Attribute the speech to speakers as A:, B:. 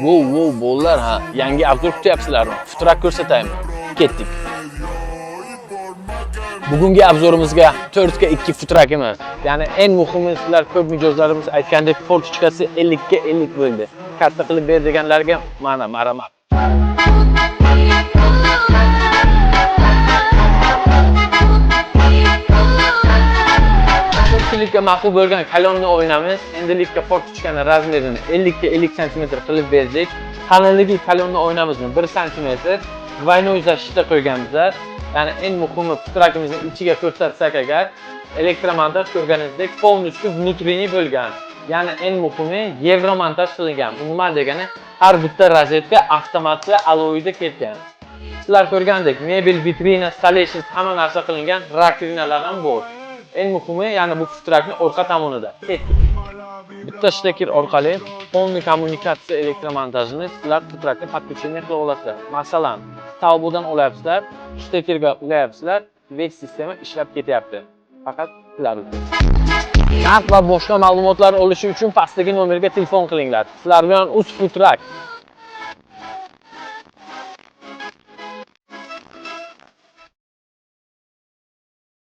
A: Wow, bolalar ha. Yangi obzor kutyapsizlarmi? Futrak ko'rsataymi? Ketdik. Bugungi obzorimizga 4x2 futrakimiz. Ya'ni eng muhimi sizlar ko'p mijozlarimiz aytgandek fortichkasi 50 ga 50 bo'ldi. Katta qilib ber deganlarga mana marhamat. Ko'pchilikka ma'qul bo'lgan kalonni o'ynamiz. Endilikda fortichkani razmerini 50 ga 50 sm qilib berdik. Qalinligi kalonni o'ynamizmi 1 sm. Двойной защита qo'yganmiz. Ya'ni eng muhimi futrakimizning ichiga ko'rsatsak agar elektromontaj ko'rganingizdek полностью внутренний bo'lgan. Ya'ni eng muhimi yevromontaj qilingan. Nima degani har bitta rozetka avtomatli alohida ketgan. Sizlar ko'rgandek mebel, vitrina, stoleshniy hamma narsa qilingan, rakrinalar ham bor. Eng muhimi ya'ni bu futrakning orqa tomonida. Bitta shtekir orqali полный kommunikatsiya elektromontajini sizlar futrakni подключение qila olasizlar. Masalan, tavbodan olyapsizlar, shtekirga ulayapsizlar, vech sistema ishlab ketyapti. Faqat sizlar uchun. Narx va boshqa ma'lumotlar olish uchun pastdagi nomerga telefon qilinglar. Sizlar bilan uz futrak